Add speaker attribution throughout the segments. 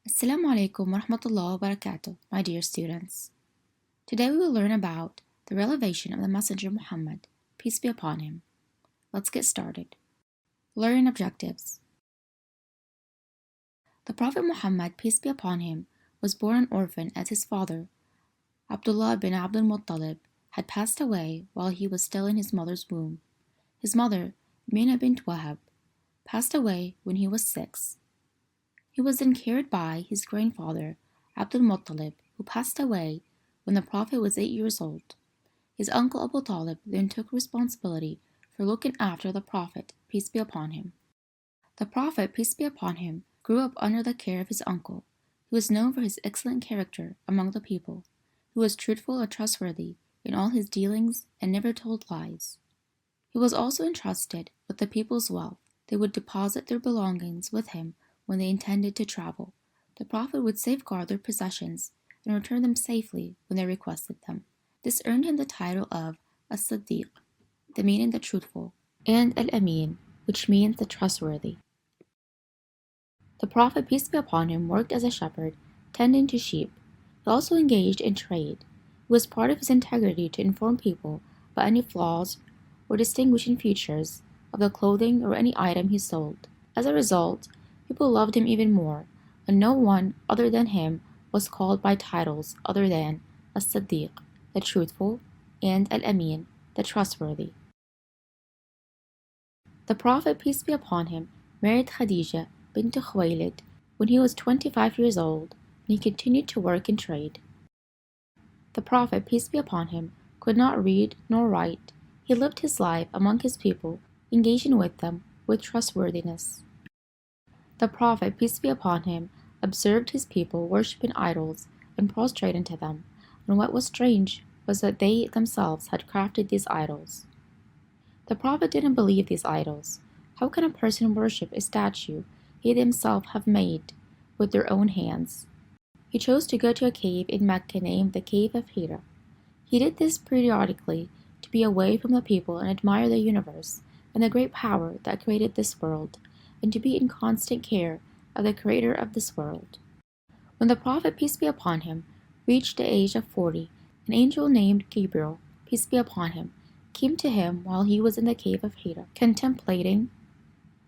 Speaker 1: Assalamu alaikum wa rahmatullahi wa barakatuh, my dear students. Today we will learn about the revelation of the Messenger Muhammad, peace be upon him. Let's get started. Learning objectives. The Prophet Muhammad, peace be upon him, was born an orphan as his father, Abdullah bin Abdul Muttalib, had passed away while he was still in his mother's womb. His mother, Mina bint Wahab, passed away when he was 6. He was then cared by his grandfather, Abdul Muttalib, who passed away when the Prophet was 8 years old. His uncle Abu Talib then took responsibility for looking after the Prophet, peace be upon him. The Prophet, peace be upon him, grew up under the care of his uncle, who was known for his excellent character among the people, who was truthful and trustworthy in all his dealings and never told lies. He was also entrusted with the people's wealth. They would deposit their belongings with him when they intended to travel. The Prophet would safeguard their possessions and return them safely when they requested them. This earned him the title of As-Siddiq, the meaning the truthful, and Al-Amin, which means the trustworthy. The Prophet, peace be upon him, worked as a shepherd, tending to sheep. He also engaged in trade. It was part of his integrity to inform people about any flaws or distinguishing features of the clothing or any item he sold. As a result, people loved him even more, and no one other than him was called by titles other than As-Siddiq, the truthful, and Al-Amin, the trustworthy. The Prophet, peace be upon him, married Khadija bint Khuwaylid when he was 25 years old, and he continued to work in trade. The Prophet, peace be upon him, could not read nor write. He lived his life among his people, engaging with them with trustworthiness. The Prophet, peace be upon him, observed his people worshipping idols and prostrating to them, and what was strange was that they themselves had crafted these idols. The Prophet didn't believe these idols. How can a person worship a statue they themselves have made with their own hands? He chose to go to a cave in Mecca named the Cave of Hira. He did this periodically to be away from the people and admire the universe and the great power that created this world, and to be in constant care of the Creator of this world. When the Prophet, peace be upon him, reached the age of 40, an angel named Gabriel, peace be upon him, came to him while he was in the cave of Hira, contemplating.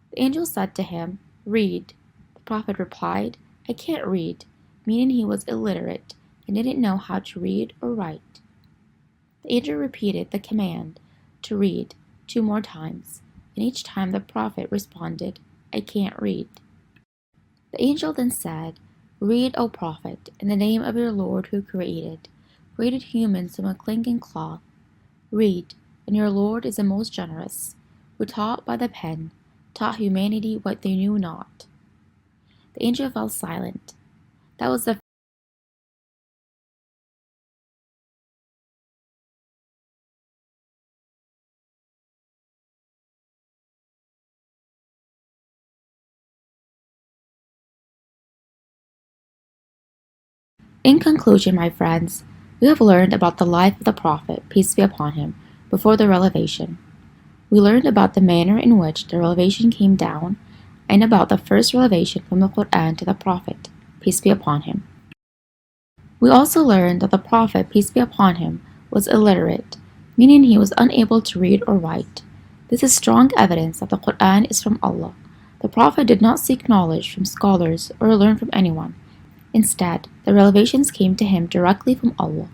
Speaker 1: The angel said to him, "Read." The Prophet replied, "I can't read," meaning he was illiterate and didn't know how to read or write. The angel repeated the command to read 2 more times, and each time the Prophet responded, "I can't read." The angel then said, "Read, O Prophet, in the name of your Lord who created humans from a clinging cloth. Read, and your Lord is the most generous, who taught by the pen, taught humanity what they knew not." The angel fell silent. That was the In conclusion, my friends, we have learned about the life of the Prophet, peace be upon him, before the revelation. We learned about the manner in which the revelation came down, and about the first revelation from the Quran to the Prophet, peace be upon him. We also learned that the Prophet, peace be upon him, was illiterate, meaning he was unable to read or write. This is strong evidence that the Quran is from Allah. The Prophet did not seek knowledge from scholars or learn from anyone. Instead, the revelations came to him directly from Allah.